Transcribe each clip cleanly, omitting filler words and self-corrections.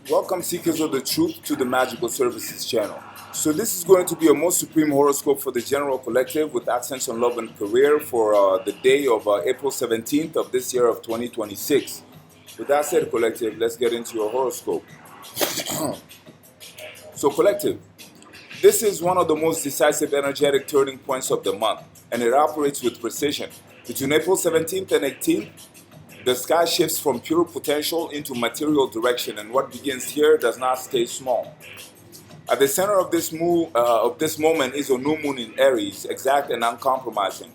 Welcome seekers of the truth to the Magical Services channel. So this is going to be a most supreme horoscope for the general collective with accents on love and career for the day of April 17th of this year of 2026. With that said, collective, let's get into your horoscope. So collective, this is one of the most decisive energetic turning points of the month, and it operates with precision. Between April 17th and 18th, the sky shifts from pure potential into material direction, and what begins here does not stay small. At the center of this moment is a new moon in Aries, exact and uncompromising.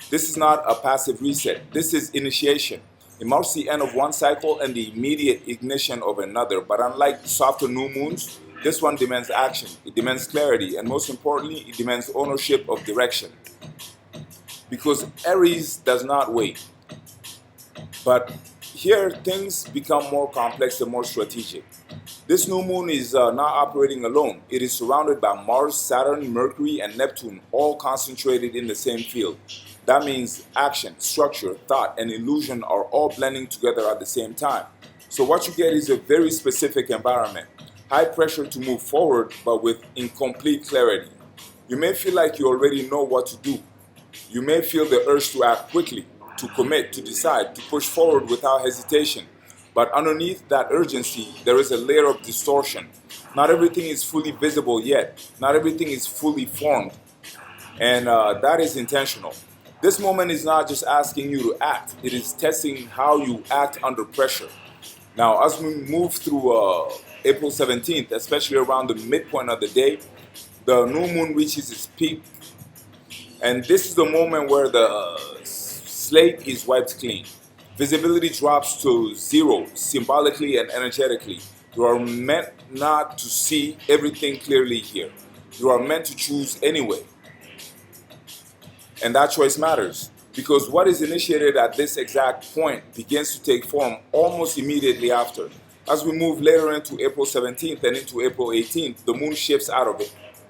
This is not a passive reset. This is initiation. It marks the end of one cycle and the immediate ignition of another. But unlike softer new moons, this one demands action. It demands clarity, and most importantly, it demands ownership of direction. Because Aries does not wait. But here things become more complex and more strategic. This new moon is not operating alone. It is surrounded by Mars, Saturn, Mercury, and Neptune, all concentrated in the same field. That means action, structure, thought, and illusion are all blending together at the same time. So what you get is a very specific environment. High pressure to move forward, but with incomplete clarity. You may feel like you already know what to do. You may feel the urge to act quickly, to commit, to decide, to push forward without hesitation. But underneath that urgency, there is a layer of distortion. Not everything is fully visible yet. Not everything is fully formed. And that is intentional. This moment is not just asking you to act, it is testing how you act under pressure. Now, as we move through April 17th, especially around the midpoint of the day, the new moon reaches its peak. And this is the moment where the slate is wiped clean. Visibility drops to zero, symbolically and energetically. You are meant not to see everything clearly here. You are meant to choose anyway. And that choice matters, because what is initiated at this exact point begins to take form almost immediately after. As we move later into April 17th and into April 18th, the moon shifts out of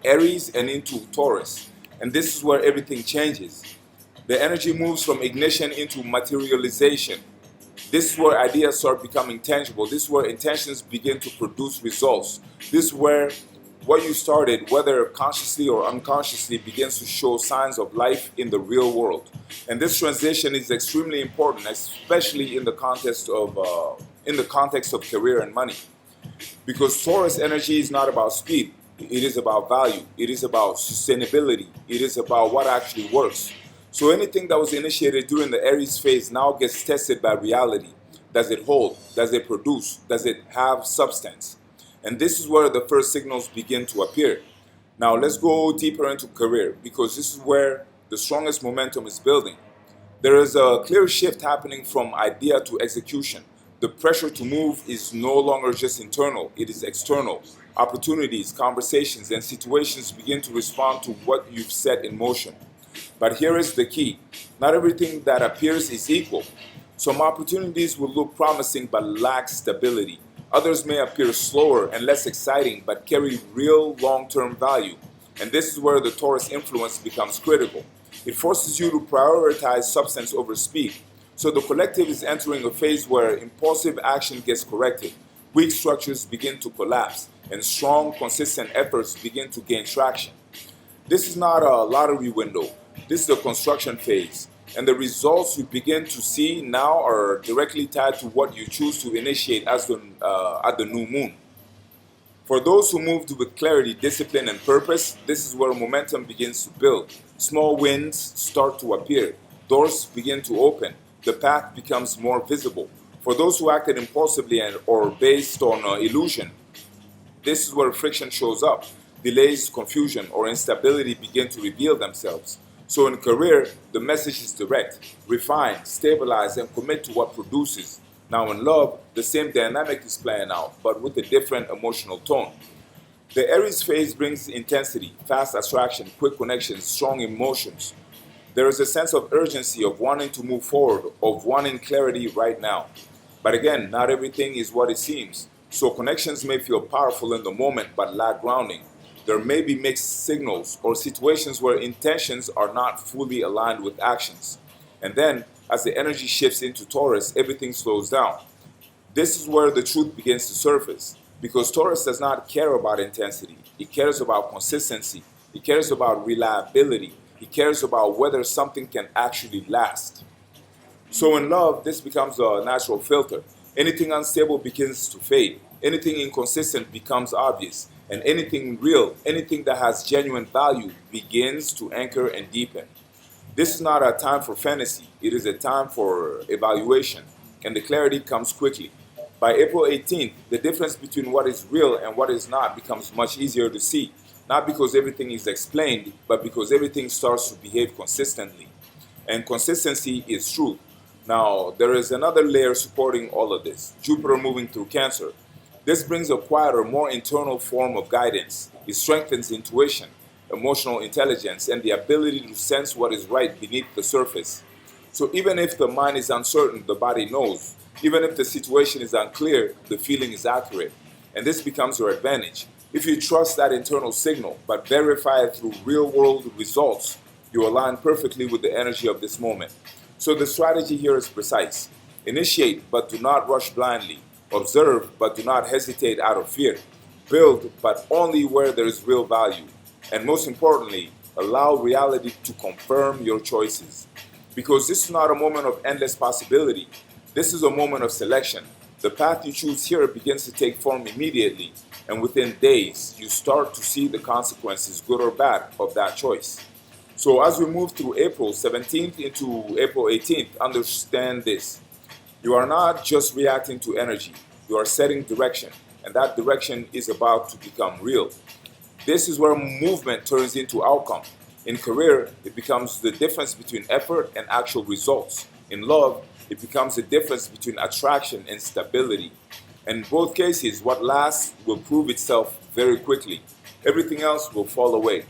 Aries and into Taurus. And this is where everything changes. The energy moves from ignition into materialization. This is where ideas start becoming tangible. This is where intentions begin to produce results. This is where what you started, whether consciously or unconsciously, begins to show signs of life in the real world. And this transition is extremely important, especially in the context of career and money, because Taurus energy is not about speed. It is about value. It is about sustainability. It is about what actually works. So anything that was initiated during the Aries phase now gets tested by reality. Does it hold? Does it produce? Does it have substance? And this is where the first signals begin to appear. Now let's go deeper into career, because this is where the strongest momentum is building. There is a clear shift happening from idea to execution. The pressure to move is no longer just internal, it is external. Opportunities, conversations, and situations begin to respond to what you've set in motion. But here is the key. Not everything that appears is equal. Some opportunities will look promising but lack stability. Others may appear slower and less exciting but carry real long-term value. And this is where the Taurus influence becomes critical. It forces you to prioritize substance over speed. So the collective is entering a phase where impulsive action gets corrected, weak structures begin to collapse, and strong, consistent efforts begin to gain traction. This is not a lottery window. This is a construction phase. And the results you begin to see now are directly tied to what you choose to initiate at the new moon. For those who moved with clarity, discipline, and purpose, this is where momentum begins to build. Small wins start to appear. Doors begin to open. The path becomes more visible. For those who acted impulsively or based on illusion, this is where friction shows up. Delays, confusion, or instability begin to reveal themselves. So in career, the message is direct. Refine, stabilize, and commit to what produces. Now in love, the same dynamic is playing out, but with a different emotional tone. The Aries phase brings intensity, fast attraction, quick connections, strong emotions. There is a sense of urgency, of wanting to move forward, of wanting clarity right now. But again, not everything is what it seems. So connections may feel powerful in the moment but lack grounding. There may be mixed signals or situations where intentions are not fully aligned with actions. And then, as the energy shifts into Taurus, everything slows down. This is where the truth begins to surface. Because Taurus does not care about intensity. It cares about consistency. It cares about reliability. It cares about whether something can actually last. So in love, this becomes a natural filter. Anything unstable begins to fade. Anything inconsistent becomes obvious. And anything real, anything that has genuine value, begins to anchor and deepen. This is not a time for fantasy. It is a time for evaluation. And the clarity comes quickly. By April 18th, the difference between what is real and what is not becomes much easier to see. Not because everything is explained, but because everything starts to behave consistently. And consistency is truth. Now, there is another layer supporting all of this: Jupiter moving through Cancer. This brings a quieter, more internal form of guidance. It strengthens intuition, emotional intelligence, and the ability to sense what is right beneath the surface. So even if the mind is uncertain, the body knows. Even if the situation is unclear, the feeling is accurate. And this becomes your advantage. If you trust that internal signal, but verify it through real world results, you align perfectly with the energy of this moment. So the strategy here is precise. Initiate, but do not rush blindly. Observe, but do not hesitate out of fear. Build, but only where there is real value. And most importantly, allow reality to confirm your choices. Because this is not a moment of endless possibility. This is a moment of selection. The path you choose here begins to take form immediately, and within days, you start to see the consequences, good or bad, of that choice. So as we move through April 17th into April 18th, understand this. You are not just reacting to energy, you are setting direction, and that direction is about to become real. This is where movement turns into outcome. In career, it becomes the difference between effort and actual results. In love, it becomes the difference between attraction and stability. In both cases, what lasts will prove itself very quickly. Everything else will fall away.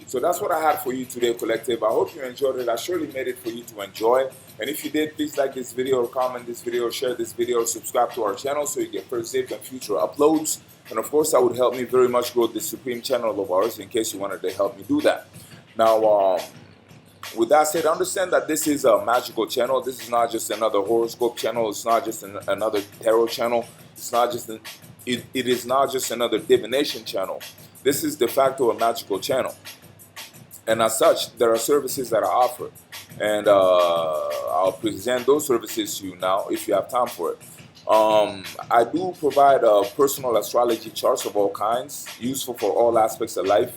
So that's what I had for you today, Collective. I hope you enjoyed it. I surely made it for you to enjoy. And if you did, please like this video, or comment this video, or share this video, or subscribe to our channel so you get first dibs on future uploads. And of course, that would help me very much grow this supreme channel of ours, in case you wanted to help me do that. Now, with that said, understand that this is a magical channel. This is not just another horoscope channel. It's not just another tarot channel. It's not just it is not just another divination channel. This is de facto a magical channel. And as such, there are services that are offered. And I'll present those services to you now if you have time for it. I do provide personal astrology charts of all kinds, useful for all aspects of life.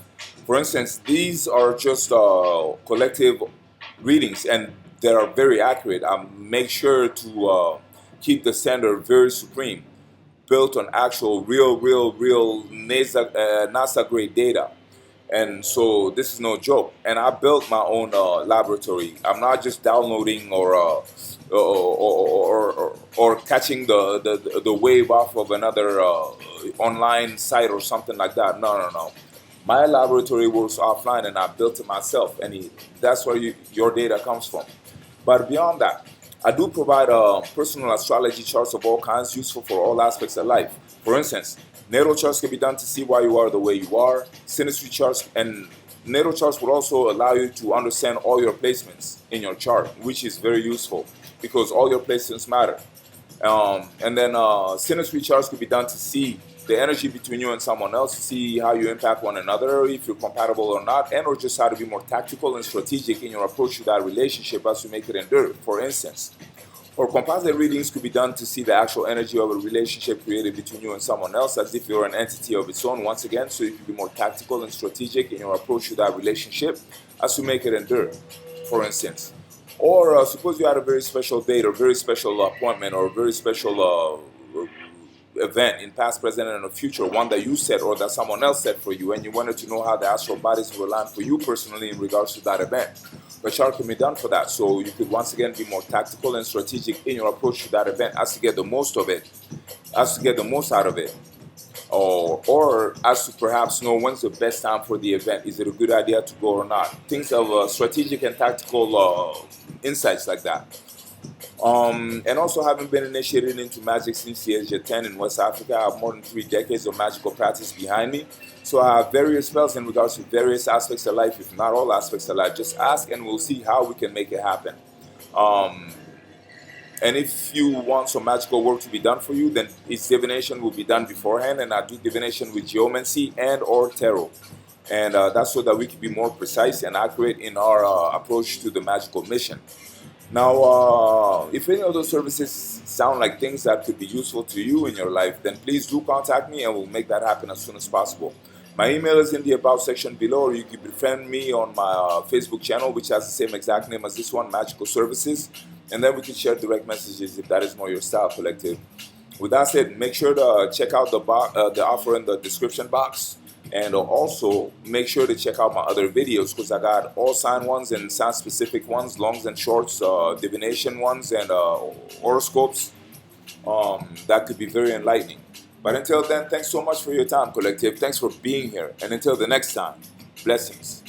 For instance, these are just collective readings, and they are very accurate. I make sure to keep the standard very supreme, built on actual real NASA grade data. And so this is no joke. And I built my own laboratory. I'm not just downloading or catching the wave off of another online site or something like that. No. My laboratory works offline, and I built it myself, and that's where your data comes from. But beyond that, I do provide personal astrology charts of all kinds, useful for all aspects of life. For instance, natal charts can be done to see why you are the way you are. Synastry charts and natal charts will also allow you to understand all your placements in your chart, which is very useful because all your placements matter. And then synastry charts can be done to see the energy between you and someone else, to see how you impact one another, if you're compatible or not, and or just how to be more tactical and strategic in your approach to that relationship as you make it endure, for instance. Or composite readings could be done to see the actual energy of a relationship created between you and someone else, as if you're an entity of its own, once again, so you can be more tactical and strategic in your approach to that relationship as you make it endure, for instance. Or suppose you had a very special date, or very special appointment, or a very special event in past, present, and the future, one that you set or that someone else set for you, and you wanted to know how the astral bodies will align for you personally in regards to that event. The chart can be done for that, so you could once again be more tactical and strategic in your approach to that event, as to get the most of it, as to get the most out of it, or as to perhaps know when's the best time for the event. Is it a good idea to go or not? Things of strategic and tactical insights like that. And also, having been initiated into magic since the age of 10 in West Africa, I have more than 3 decades of magical practice behind me. So I have various spells in regards to various aspects of life, if not all aspects of life. Just ask and we'll see how we can make it happen. And if you want some magical work to be done for you, then its divination will be done beforehand, and I do divination with geomancy and or tarot. And that's so that we can be more precise and accurate in our approach to the magical mission. Now, if any of those services sound like things that could be useful to you in your life, then please do contact me and we'll make that happen as soon as possible. My email is in the About section below, or you can befriend me on my Facebook channel, which has the same exact name as this one, Magical Services. And then we can share direct messages if that is more your style, Collective. With that said, make sure to check out the offer in the description box. And also make sure to check out my other videos, because I got all sign ones and sign specific ones, longs and shorts, divination ones, and horoscopes that could be very enlightening. But until then, thanks so much for your time, Collective. Thanks for being here. And until the next time, blessings.